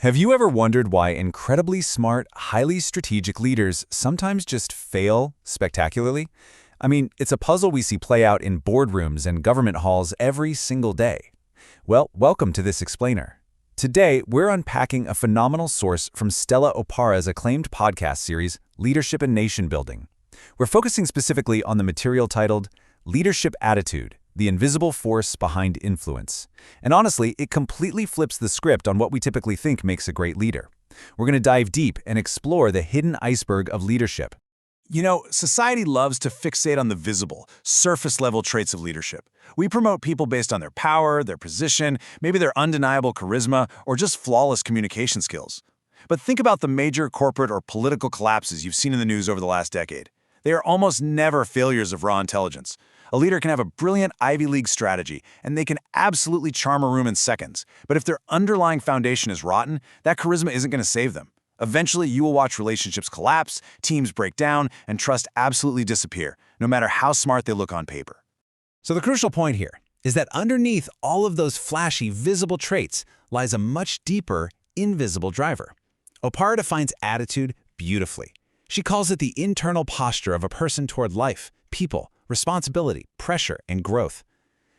Have you ever wondered why incredibly smart, highly strategic leaders sometimes just fail spectacularly? I mean, it's a puzzle we see play out in boardrooms and government halls every single day. Well, welcome to this explainer. Today, we're unpacking a phenomenal source from Stella Opara's acclaimed podcast series, Leadership and Nation Building. We're focusing specifically on the material titled Leadership Attitude: The Invisible Force Behind Influence. And honestly, it completely flips the script on what we typically think makes a great leader. We're going to dive deep and explore the hidden iceberg of leadership. You know, society loves to fixate on the visible, surface-level traits of leadership. We promote people based on their power, their position, maybe their undeniable charisma, or just flawless communication skills. But think about the major corporate or political collapses you've seen in the news over the last decade. They are almost never failures of raw intelligence. A leader can have a brilliant Ivy League strategy, and they can absolutely charm a room in seconds. But if their underlying foundation is rotten, that charisma isn't going to save them. Eventually, you will watch relationships collapse, teams break down, and trust absolutely disappear, no matter how smart they look on paper. So the crucial point here is that underneath all of those flashy, visible traits lies a much deeper, invisible driver. Opara defines attitude beautifully. She calls it the internal posture of a person toward life, people, responsibility, pressure, and growth.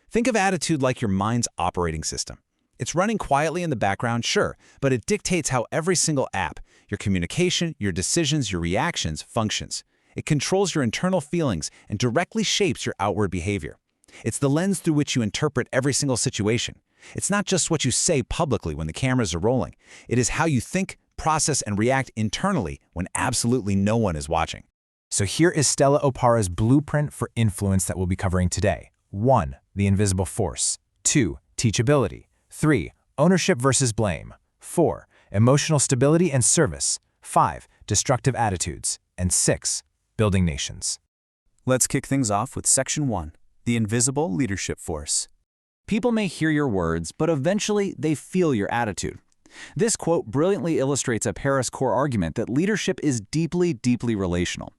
Think of attitude like your mind's operating system. It's running quietly in the background, sure, but it dictates how every single app, your communication, your decisions, your reactions, functions. It controls your internal feelings and directly shapes your outward behavior. It's the lens through which you interpret every single situation. It's not just what you say publicly when the cameras are rolling. It is how you think, process, and react internally when absolutely no one is watching. So here is Stella Opara's blueprint for influence that we'll be covering today. 1. The invisible force. 2. Teachability. 3. Ownership versus blame. 4. Emotional stability and service. 5. Destructive attitudes. And 6. Building nations. Let's kick things off with Section 1, the invisible leadership force. People may hear your words, but eventually they feel your attitude. This quote brilliantly illustrates Opara's core argument that leadership is deeply, deeply relational.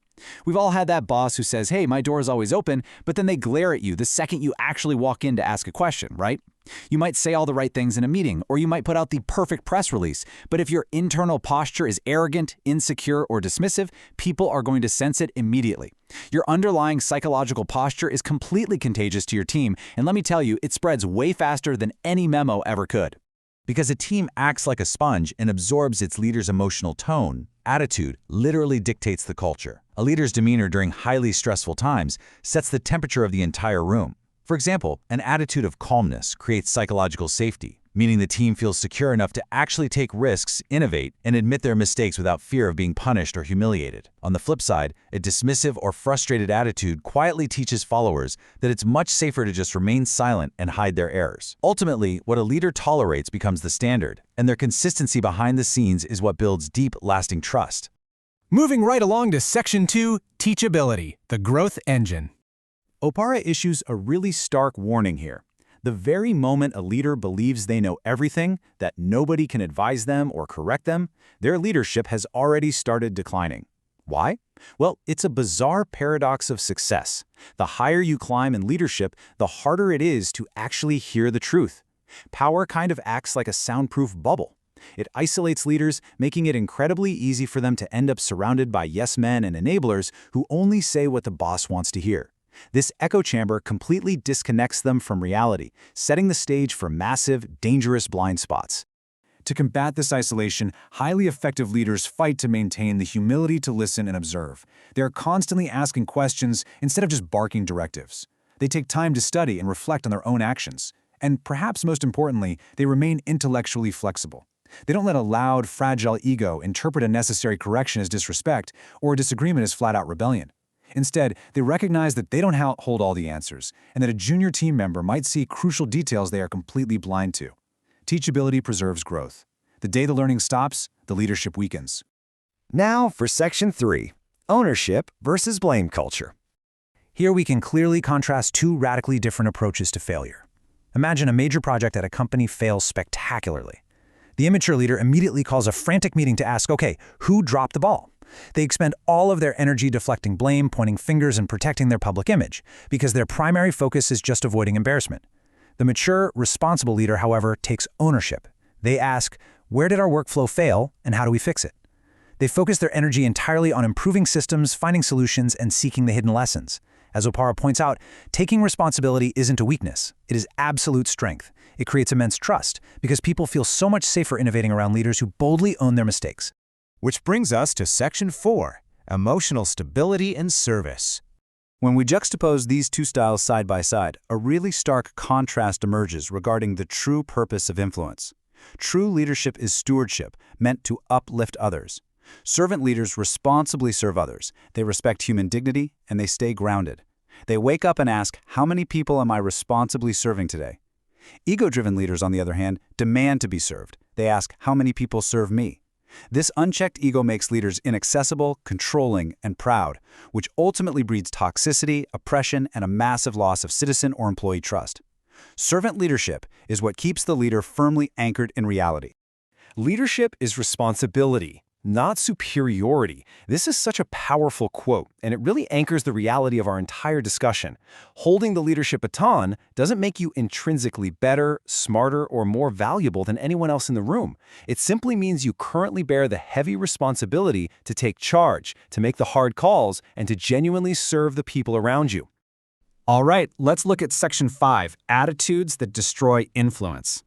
We've all had that boss who says, "Hey, my door is always open," but then they glare at you the second you actually walk in to ask a question, right? You might say all the right things in a meeting, or you might put out the perfect press release, but if your internal posture is arrogant, insecure, or dismissive, people are going to sense it immediately. Your underlying psychological posture is completely contagious to your team, and let me tell you, it spreads way faster than any memo ever could. Because a team acts like a sponge and absorbs its leader's emotional tone, attitude literally dictates the culture. A leader's demeanor during highly stressful times sets the temperature of the entire room. For example, an attitude of calmness creates psychological safety, meaning the team feels secure enough to actually take risks, innovate, and admit their mistakes without fear of being punished or humiliated. On the flip side, a dismissive or frustrated attitude quietly teaches followers that it's much safer to just remain silent and hide their errors. Ultimately, what a leader tolerates becomes the standard, and their consistency behind the scenes is what builds deep, lasting trust. Moving right along to Section 2, Teachability, the growth engine. Opara issues a really stark warning here. The very moment a leader believes they know everything, that nobody can advise them or correct them, their leadership has already started declining. Why? Well, it's a bizarre paradox of success. The higher you climb in leadership, the harder it is to actually hear the truth. Power kind of acts like a soundproof bubble. It isolates leaders, making it incredibly easy for them to end up surrounded by yes men and enablers who only say what the boss wants to hear. This echo chamber completely disconnects them from reality, setting the stage for massive, dangerous blind spots. To combat this isolation, highly effective leaders fight to maintain the humility to listen and observe. They are constantly asking questions instead of just barking directives. They take time to study and reflect on their own actions. And perhaps most importantly, they remain intellectually flexible. They don't let a loud, fragile ego interpret a necessary correction as disrespect or a disagreement as flat-out rebellion. Instead, they recognize that they don't hold all the answers, and that a junior team member might see crucial details they are completely blind to. Teachability preserves growth. The day the learning stops, the leadership weakens. Now for Section 3, Ownership versus Blame Culture. Here we can clearly contrast two radically different approaches to failure. Imagine a major project at a company fails spectacularly. The immature leader immediately calls a frantic meeting to ask, okay, who dropped the ball? They expend all of their energy deflecting blame, pointing fingers, and protecting their public image, because their primary focus is just avoiding embarrassment. The mature, responsible leader, however, takes ownership. They ask, Where did our workflow fail, and how do we fix it? They focus their energy entirely on improving systems, finding solutions, and seeking the hidden lessons. As Opara points out, taking responsibility isn't a weakness. It is absolute strength. It creates immense trust, because people feel so much safer innovating around leaders who boldly own their mistakes. Which brings us to Section 4, emotional stability and service. When we juxtapose these two styles side by side, a really stark contrast emerges regarding the true purpose of influence. True leadership is stewardship, meant to uplift others. Servant leaders responsibly serve others. They respect human dignity, and they stay grounded. They wake up and ask, how many people am I responsibly serving today? Ego-driven leaders, on the other hand, demand to be served. They ask, how many people serve me? This unchecked ego makes leaders inaccessible, controlling, and proud, which ultimately breeds toxicity, oppression, and a massive loss of citizen or employee trust. Servant leadership is what keeps the leader firmly anchored in reality. Leadership is responsibility, not superiority. This is such a powerful quote, and it really anchors the reality of our entire discussion. Holding the leadership baton doesn't make you intrinsically better, smarter, or more valuable than anyone else in the room. It simply means you currently bear the heavy responsibility to take charge, to make the hard calls, and to genuinely serve the people around you. All right, let's look at Section 5, attitudes that destroy influence.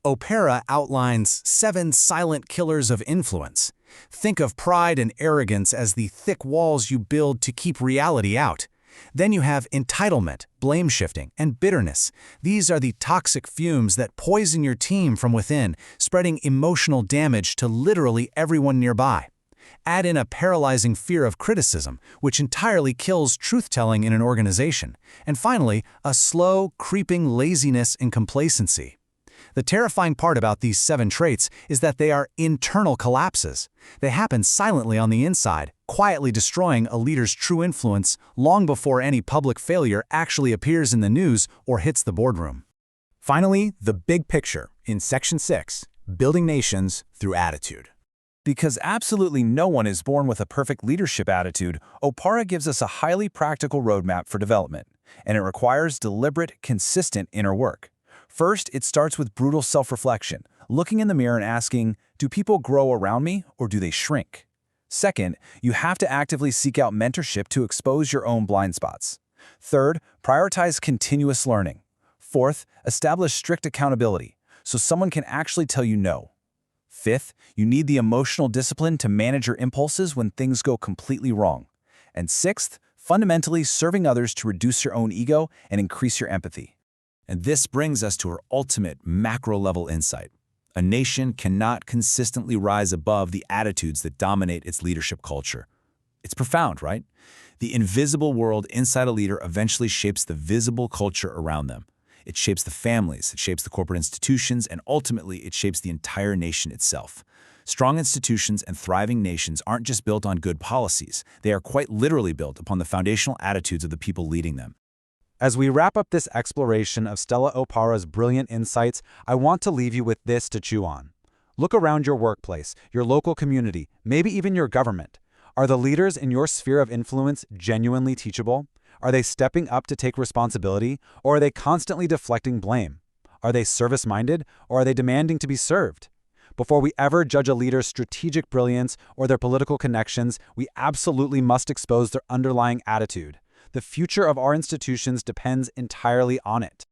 Opara outlines 7 silent killers of influence. Think of pride and arrogance as the thick walls you build to keep reality out. Then you have entitlement, blame-shifting, and bitterness. These are the toxic fumes that poison your team from within, spreading emotional damage to literally everyone nearby. Add in a paralyzing fear of criticism, which entirely kills truth-telling in an organization. And finally, a slow, creeping laziness and complacency. The terrifying part about these 7 traits is that they are internal collapses. They happen silently on the inside, quietly destroying a leader's true influence long before any public failure actually appears in the news or hits the boardroom. Finally, the big picture in Section 6, building nations through attitude. Because absolutely no one is born with a perfect leadership attitude, Opara gives us a highly practical roadmap for development, and it requires deliberate, consistent inner work. First, it starts with brutal self-reflection, looking in the mirror and asking, do people grow around me or do they shrink? Second, you have to actively seek out mentorship to expose your own blind spots. Third, prioritize continuous learning. Fourth, establish strict accountability, so someone can actually tell you no. Fifth, you need the emotional discipline to manage your impulses when things go completely wrong. And sixth, fundamentally serving others to reduce your own ego and increase your empathy. And this brings us to our ultimate macro-level insight. A nation cannot consistently rise above the attitudes that dominate its leadership culture. It's profound, right? The invisible world inside a leader eventually shapes the visible culture around them. It shapes the families, it shapes the corporate institutions, and ultimately it shapes the entire nation itself. Strong institutions and thriving nations aren't just built on good policies. They are quite literally built upon the foundational attitudes of the people leading them. As we wrap up this exploration of Stella Opara's brilliant insights, I want to leave you with this to chew on. Look around your workplace, your local community, maybe even your government. Are the leaders in your sphere of influence genuinely teachable? Are they stepping up to take responsibility, or are they constantly deflecting blame? Are they service-minded, or are they demanding to be served? Before we ever judge a leader's strategic brilliance or their political connections, we absolutely must expose their underlying attitude. The future of our institutions depends entirely on it.